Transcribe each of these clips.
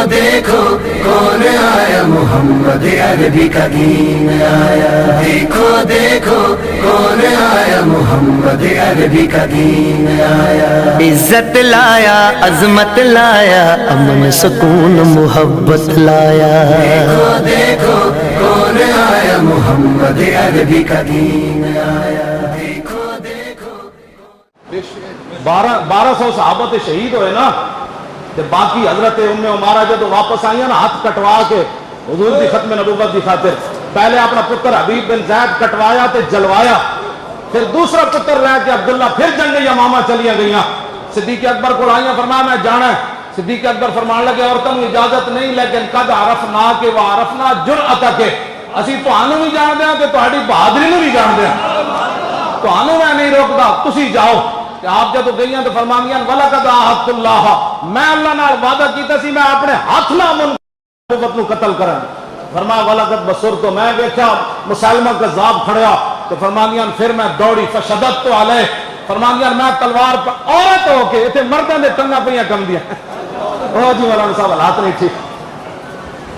देखो कौन आया, मोहम्मद अरबी का दीन आया। देखो देखो कौन आया, मोहम्मद अरबी का दीन आया। इज्जत लाया, अजमत लाया, अमन सुकून मोहब्बत लाया। देखो देखो कौन आया, मोहम्मद अरबी का दीन आया। देखो देखो 1200 सहाबत शहीद होए ना, ते बाकी हजरत उम्मे उमारा जो वापस आई ना हाथ कटवा के हुजूर दी खत्म नबूवत की खातिर, पहले अपना पुत्र हबीब बिन ज़ैद कटवाया ते जलवाया, फिर दूसरा पुत्र रह के अब्दुल्ला फिर जंग यमामा चलिया गई। सिद्दीक अकबर को आइया, फरमाया मैं जाना है। सिद्दीक अकबर फरमान लगे औरतों को इजाजत नहीं, लेकिन कद आरफना के व आरफना जुरअत के, असी तुहानू भी जानते हैं ते तुहाडी बहादरी नू भी जानते हैं, तुहानू मैं नहीं रोकदा, तुसी जाओ। आप जब गई तो फरमानियां वलकद आहदुल्लाह, मैं अल्लाह नाल वादा कीता सी मैं अपने हाथ नाल नबूवत नू कत्ल करा। फरमाया वलकद बसुर, तो मैं देखा मुसलमा कज़्ज़ाब खड़या, तो फरमानियां फिर मैं दौड़ी फशदत तो अलैह, फरमानियां मैं तलवार पर औरत होके इथे मर्दां दे टंगा पईयां कम दियां। ओ जी मौलाना साहब हालात नहीं ठीक।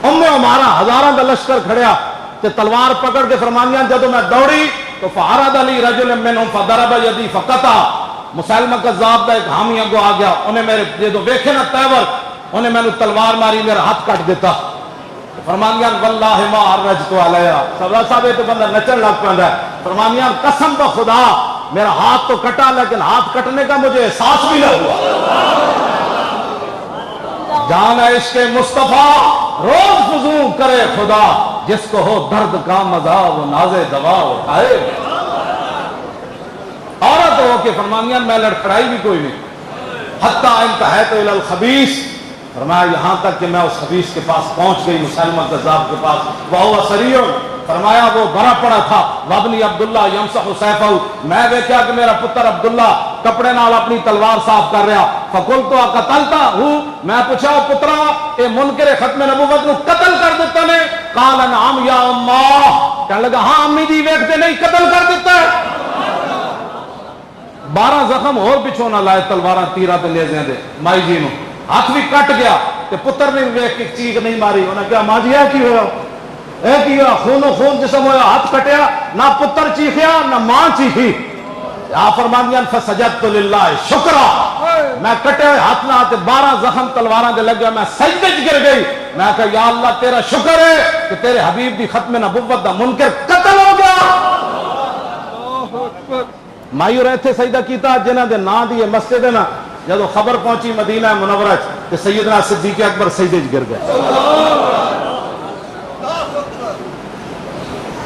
उम्मे उमारा हजारां दा लश्कर खड़या ते तलवार पकड़ के फरमानियां जदों मैं दौड़ी तो फअरद अली रजुल मिनहुम फदरब यदी फकता, मुसलमा कज़्ज़ाब दा एक हामी अगो आ गया, उन्हें मेरे जो वेखे ना तैवर, उन्हें मैंने तलवार मारी, मेरा हाथ काट देता। फरमानियां वल्लाहि मा अर्रजतु अलैहा, सरदार साहब ये तो बंदा नचन लग पैंदा है। फरमानियां कसम ब खुदा मेरा हाथ तो कटा, लेकिन हाथ कटने का मुझे एहसास भी न हुआ। जान इश्क़ मुस्तफा रोज फुजू करे खुदा, जिसको हो दर्द का मजा वो नाज़े दवा उठाए। औरत हो के फरमानियां मैं लड़खड़ाई भी कोई नहीं, हत्ता इंतहैतु इलल खबीस, फरमाया यहाँ तक कि मैं उस खबीस के पास पहुंच गई, मुसलमा कज़्ज़ाब के पास। वह सरीर, फरमाया वो भरा पड़ा था। वबनी अब्दुल्ला यमसहु सैफहु, मैं देखा कि मेरा पुत्र अब्दुल्ला कपड़े नाल अपनी तलवार साफ कर रहा। फकुलतु अक़तलता हूँ, मैं पूछा पुत्रा ए मुनकर खत्म नबूवत नू कत्ल कर दिता ने? काल नाम या अम्मा, कहने लगा हाँ अम्मी जी वेखते नहीं कत्ल कर दिता है। 12 जख्म और पिछों ना लाए तलवार तीरा ते ले दे माई जी नू, हाथ भी कट गया ते पुत्र ने वेख के चीख नहीं मारी। उन्हें कहा मां जी है की होया, ए की होया, खूनो खून जिस्म होया, हाथ कटिया, ना पुत्र चीखिया ना मां चीखी। आप फरमानियां फसजदतु लिल्लाह शुक्रा, मैं कटे हुए हाथ ना ते 12 जख्म तलवारां दे लग गया, मैं सजदे च गिर गई। मैं कहा या अल्लाह तेरा शुक्र है कि तेरे हबीब दी खत्म नबुव्वत दा मुनकर कत्ल हो गया। मायूर इत्थे सजदा कीता जिन्हां दे नां दी मस्जिद है ना, जदों खबर पहुंची मदीना मुनव्वरा ते सैयदना सिद्दीक अकबर सजदे च गिर गए।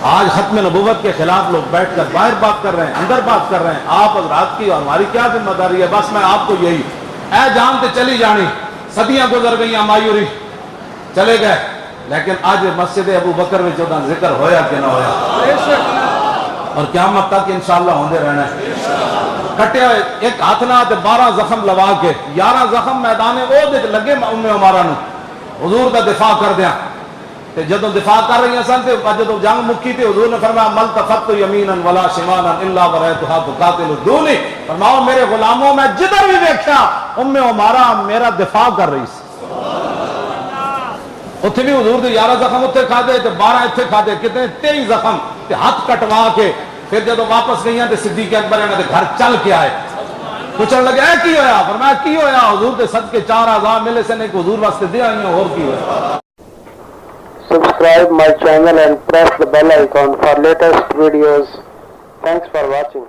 आज खत्म नबूवत के खिलाफ लोग बैठकर बाहर बात कर रहे हैं, अंदर बात कर रहे हैं। आप हज़रात की और हमारी क्या जिम्मेदारी है? बस मैं आपको यही ऐ जानते चली जानी, सदियां गुजर गई, मायूरी चले गए, लेकिन आज मस्जिद अबू बकर में जो जिक्र होया कि ना होया, और क़यामत तक इंशाअल्लाह होंदे रहना है। कटे एक हाथ ना 12 जख्म लगा के 11 जख्म मैदान वो लगे उम्मे उमारा नू हुजूर दा दिफा कर दिया। ते जदों दिफा कर रही सन ते जदों जंग मुक्की ते हुजूर ने फरमाया मल तफत्तु यमीनन वला शिमालन इल्ला वरअतुहा तुकातिलु दूनी, फरमाओ मेरे गुलामों में जिधर भी देखा उम्मे उमारा मेरा दिफा कर रही सी। उत्थे भी हुजूर दे 11 जख्म उत्थे खादे ते 12 इत्थे खादे, कितने 23 जख्म ते हाथ कटवा के फिर जब वापस गई तो सिद्दीक अकबर इन्हां दे घर चल के आए। पूछन लगे की होया? फरमाया की होया? हुजूर दे सदके 4 आज़ाद मिले से नहीं हुजूर वास्ते दे आई और की होया। Subscribe my channel and press the bell icon for latest videos. Thanks for watching.